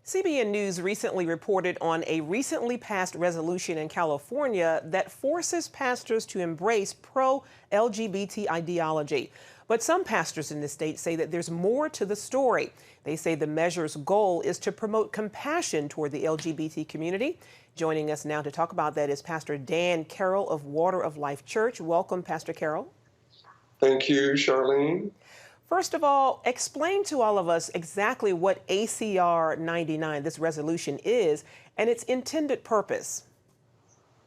CBN News recently reported on a recently passed resolution in California that forces pastors to embrace pro-LGBT ideology. But some pastors in the state say that there's more to the story. They say the measure's goal is to promote compassion toward the LGBT community. Joining us now to talk about that is Pastor Dan Carroll of Water of Life Church. Welcome, Pastor Carroll. Thank you, Charlene. First of all, explain to all of us exactly what ACR 99, this resolution, is and its intended purpose.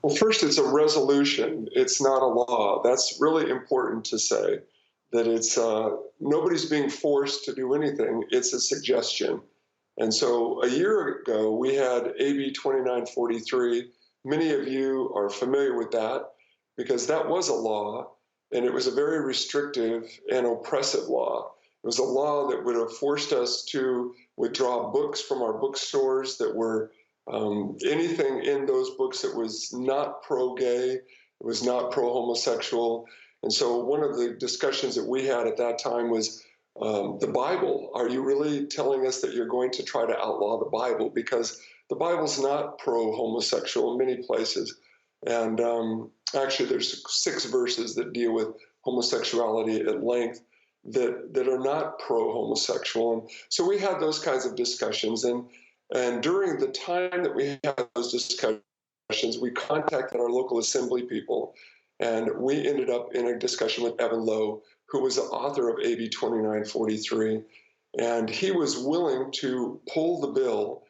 Well, first, it's a resolution. It's not a law. That's really important to say, that it's nobody's being forced to do anything. It's a suggestion. And so a year ago, we had AB 2943. Many of you are familiar with that because that was a law. And it was a very restrictive and oppressive law. It was a law that would have forced us to withdraw books from our bookstores that were anything in those books that was not pro-gay, it was not pro-homosexual. And so one of the discussions that we had at that time was the Bible. Are you really telling us that you're going to try to outlaw the Bible? Because the Bible's not pro-homosexual in many places. And actually, there's 6 verses that deal with homosexuality at length that are not pro-homosexual. And so we had those kinds of discussions. And during the time that we had those discussions, we contacted our local assembly people. And we ended up in a discussion with Evan Lowe, who was the author of AB 2943. And he was willing to pull the bill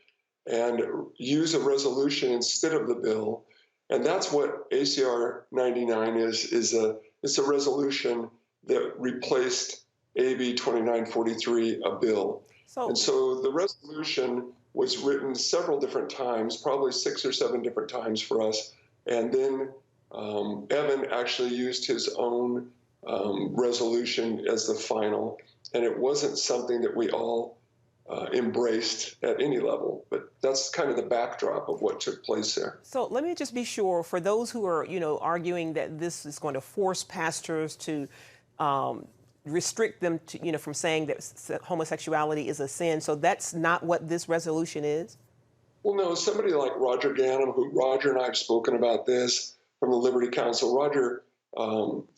and use a resolution instead of the bill. And that's what ACR 99 is. It's a resolution that replaced AB 2943, a bill. And so the resolution was written several different times, probably 6 or 7 different times for us. And then Evan actually used his own resolution as the final. And it wasn't something that we all embraced at any level, but that's kind of the backdrop of what took place there. So let me just be sure, for those who are, arguing that this is going to force pastors to restrict them to, from saying that homosexuality is a sin. So that's not what this resolution is? Well, no, somebody like Roger Gannam, who Roger and I have spoken about this from the Liberty Council, Roger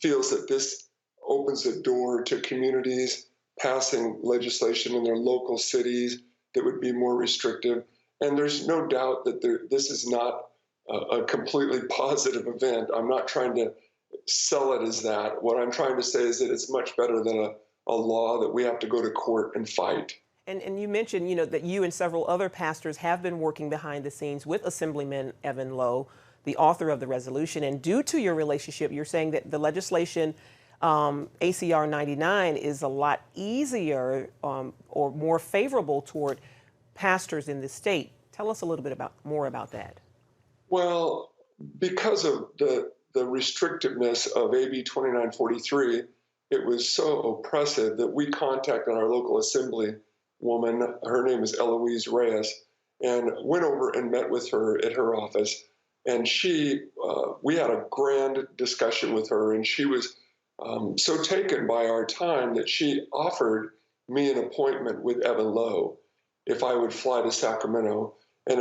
feels that this opens the door to communities passing legislation in their local cities that would be more restrictive. And there's no doubt that this is not a completely positive event. I'm not trying to sell it as that. What I'm trying to say is that it's much better than a law that we have to go to court and fight. And you mentioned, that you and several other pastors have been working behind the scenes with Assemblyman Evan Lowe, the author of the resolution. And due to your relationship, you're saying that the legislation ACR 99 is a lot easier or more favorable toward pastors in the state. Tell us a little bit more about that. Well, because of the restrictiveness of AB 2943, it was so oppressive that we contacted our local assembly woman, her name is Eloise Reyes, and went over and met with her at her office. And we had a grand discussion with her, and she was so taken by our time that she offered me an appointment with Evan Lowe if I would fly to Sacramento. And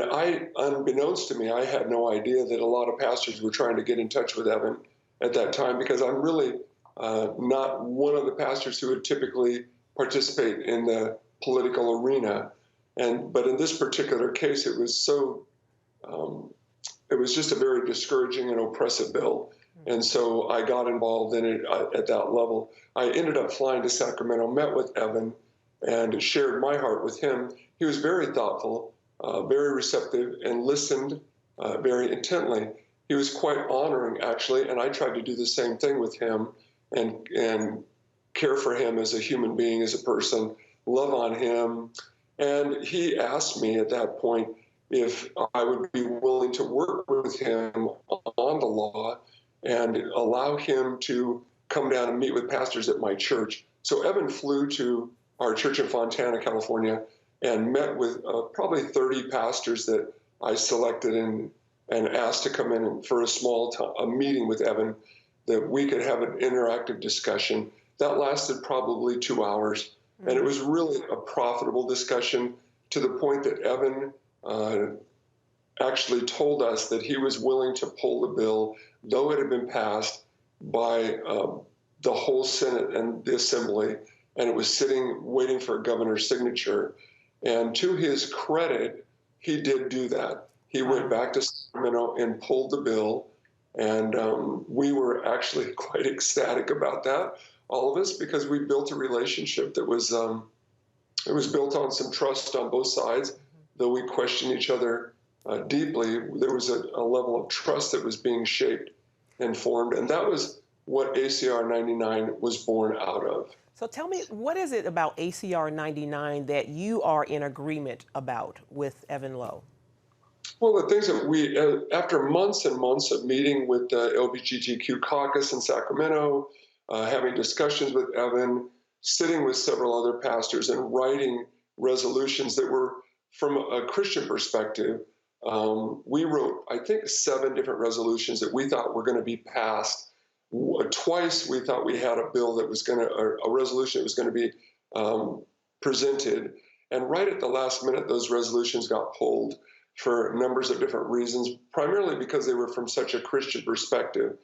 unbeknownst to me, I had no idea that a lot of pastors were trying to get in touch with Evan at that time, because I'm really not one of the pastors who would typically participate in the political arena. But in this particular case, it was just a very discouraging and oppressive bill. And so I got involved in it at that level. I ended up flying to Sacramento, met with Evan, and shared my heart with him. He was very thoughtful, very receptive, and listened very intently. He was quite honoring, actually, and I tried to do the same thing with him and care for him as a human being, as a person, love on him. And he asked me at that point if I would be willing to work with him on the law and allow him to come down and meet with pastors at my church. So Evan flew to our church in Fontana, California, and met with probably 30 pastors that I selected and asked to come in for a meeting with Evan, that we could have an interactive discussion. That lasted probably 2 hours. And it was really a profitable discussion to the point that Evan actually told us that he was willing to pull the bill, though it had been passed by the whole Senate and the Assembly, and it was sitting waiting for a governor's signature. And to his credit, he did do that. He went back to Sacramento and pulled the bill, and we were actually quite ecstatic about that, all of us, because we built a relationship that was it was built on some trust on both sides. Though we questioned each other deeply, there was a level of trust that was being shaped and formed, and that was what ACR 99 was born out of. So tell me, what is it about ACR 99 that you are in agreement about with Evan Lowe? Well, the things that we, after months and months of meeting with the LGBTQ caucus in Sacramento, having discussions with Evan, sitting with several other pastors and writing resolutions that were from a Christian perspective, we wrote, I think, 7 different resolutions that we thought were going to be passed. Twice we thought we had a bill that was going to, or a resolution that was going to be presented. And right at the last minute, those resolutions got pulled for numbers of different reasons, primarily because they were from such a Christian perspective.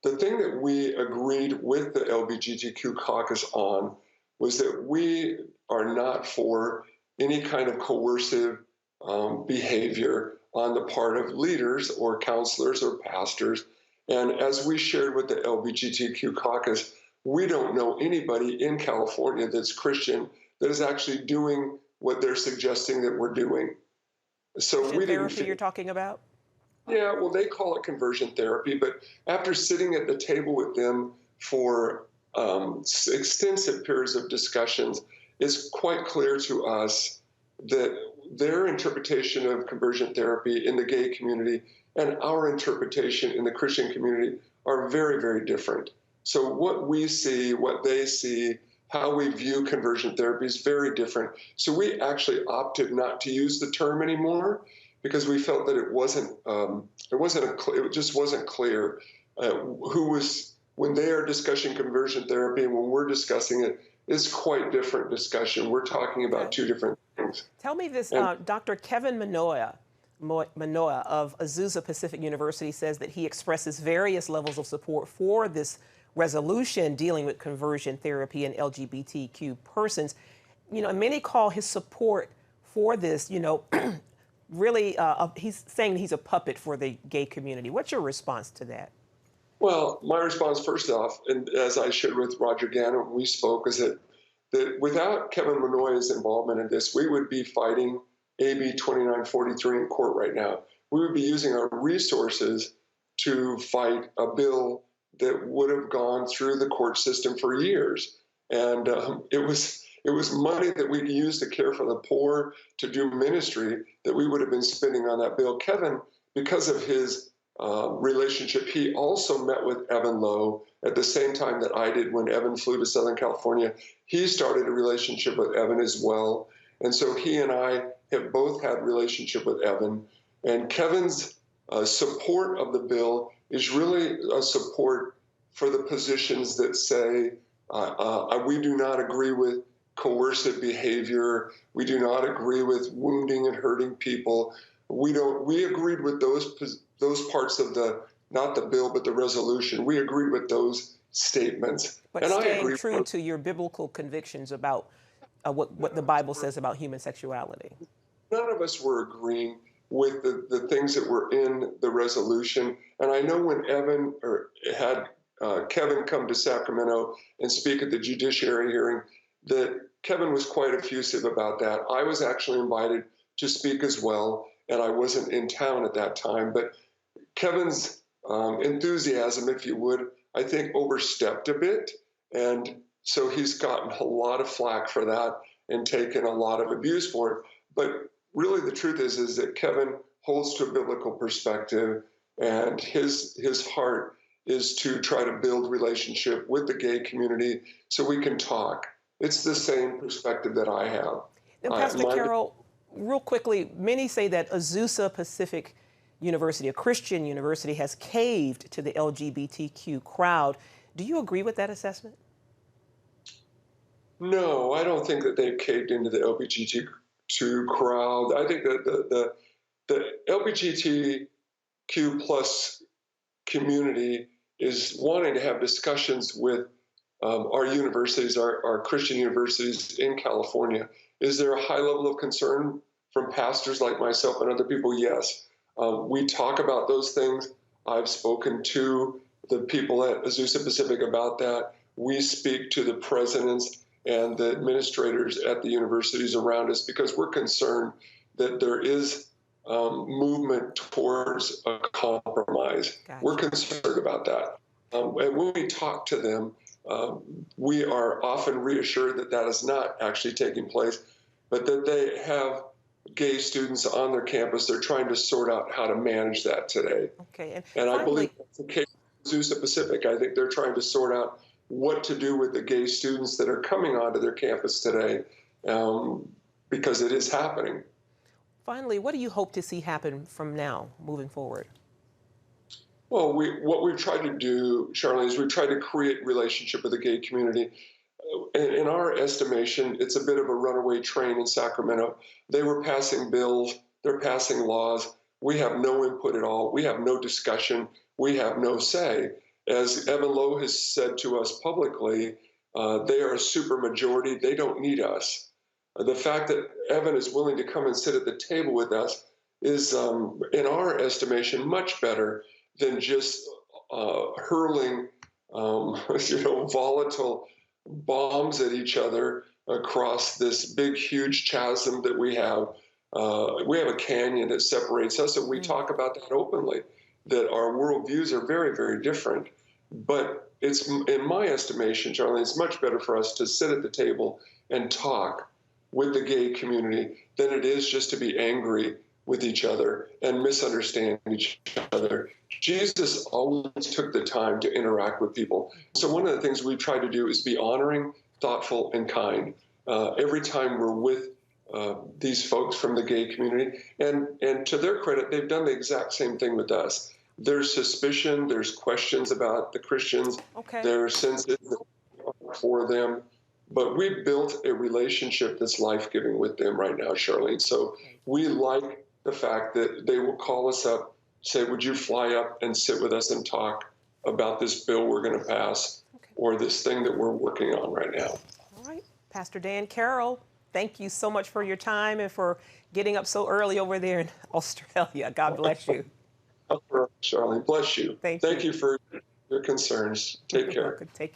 The thing that we agreed with the LGBTQ caucus on was that we are not for any kind of coercive behavior on the part of leaders or counselors or pastors. And as we shared with the LGBTQ caucus, we don't know anybody in California that's Christian that is actually doing what they're suggesting that we're doing. So we didn't therapy you're talking about? Yeah, well, they call it conversion therapy, but after sitting at the table with them for extensive periods of discussions, it's quite clear to us that their interpretation of conversion therapy in the gay community and our interpretation in the Christian community are very, very different. So what we see, what they see, how we view conversion therapy is very different. So we actually opted not to use the term anymore because we felt that it just wasn't clear who was, when they are discussing conversion therapy and when we're discussing it, it's quite different discussion. We're talking about 2 different things. Tell me this, Dr. Kevin Manoa of Azusa Pacific University says that he expresses various levels of support for this resolution dealing with conversion therapy and LGBTQ persons. You know, and many call his support for this, you know, really, he's saying he's a puppet for the gay community. What's your response to that? Well, my response, first off, and as I shared with Roger Gannon when we spoke, is that without Kevin Manoa's involvement in this, we would be fighting AB 2943 in court right now. We would be using our resources to fight a bill that would have gone through the court system for years. And it was money that we used to care for the poor, to do ministry, that we would have been spending on that bill. Kevin, because of his relationship, he also met with Evan Lowe at the same time that I did when Evan flew to Southern California. He started a relationship with Evan as well. And so he and I have both had a relationship with Evan. And Kevin's support of the bill is really a support for the positions that say, we do not agree with coercive behavior. We do not agree with wounding and hurting people. We agreed with those parts of not the bill, but the resolution. We agreed with those statements. But staying true to your biblical convictions about what the Bible says about human sexuality. None of us were agreeing with the things that were in the resolution. And I know when Evan had Kevin come to Sacramento and speak at the judiciary hearing, that Kevin was quite effusive about that. I was actually invited to speak as well, and I wasn't in town at that time. But Kevin's enthusiasm, if you would, I think overstepped a bit. And so he's gotten a lot of flack for that and taken a lot of abuse for it. But really the truth is that Kevin holds to a biblical perspective, and his heart is to try to build relationship with the gay community so we can talk. It's the same perspective that I have. And Pastor Carroll, real quickly, many say that Azusa Pacific University, a Christian university, has caved to the LGBTQ crowd. Do you agree with that assessment? No, I don't think that they've caved into the to crowd. I think that the LGBTQ plus community is wanting to have discussions with our universities, our Christian universities in California. Is there a high level of concern from pastors like myself and other people? Yes. We talk about those things. I've spoken to the people at Azusa Pacific about that. We speak to the presidents and the administrators at the universities around us because we're concerned that there is movement towards a compromise. Gotcha. We're concerned about that. And when we talk to them, we are often reassured that that is not actually taking place, but that they have gay students on their campus. They're trying to sort out how to manage that today. Okay. And I believe that's the case with Azusa Pacific. I think they're trying to sort out what to do with the gay students that are coming onto their campus today, because it is happening. Finally, what do you hope to see happen from now, moving forward? Well, what we've tried to do, Charlene, is we've tried to create relationship with the gay community. In our estimation, it's a bit of a runaway train in Sacramento. They were passing bills, they're passing laws. We have no input at all. We have no discussion. We have no say. As Evan Lowe has said to us publicly, they are a super majority. They don't need us. The fact that Evan is willing to come and sit at the table with us is, in our estimation, much better than just hurling, volatile bombs at each other across this big, huge chasm that we have. We have a canyon that separates us, and we talk about that openly, that our worldviews are very, very different. But it's, in my estimation, Charlie, it's much better for us to sit at the table and talk with the gay community than it is just to be angry with each other and misunderstand each other. Jesus always took the time to interact with people. So one of the things we try to do is be honoring, thoughtful, and kind. Every time we're with these folks from the gay community, and to their credit, they've done the exact same thing with us. There's suspicion, there's questions about the Christians, there's sensitive for them, but we've built a relationship that's life-giving with them right now, Charlene. So we like the fact that they will call us up, say, would you fly up and sit with us and talk about this bill we're going to pass or this thing that we're working on right now. All right. Pastor Dan Carroll, thank you so much for your time and for getting up so early over there in Australia. God bless you. Charlene, bless you. Thank you for your concerns. Take care. Take care.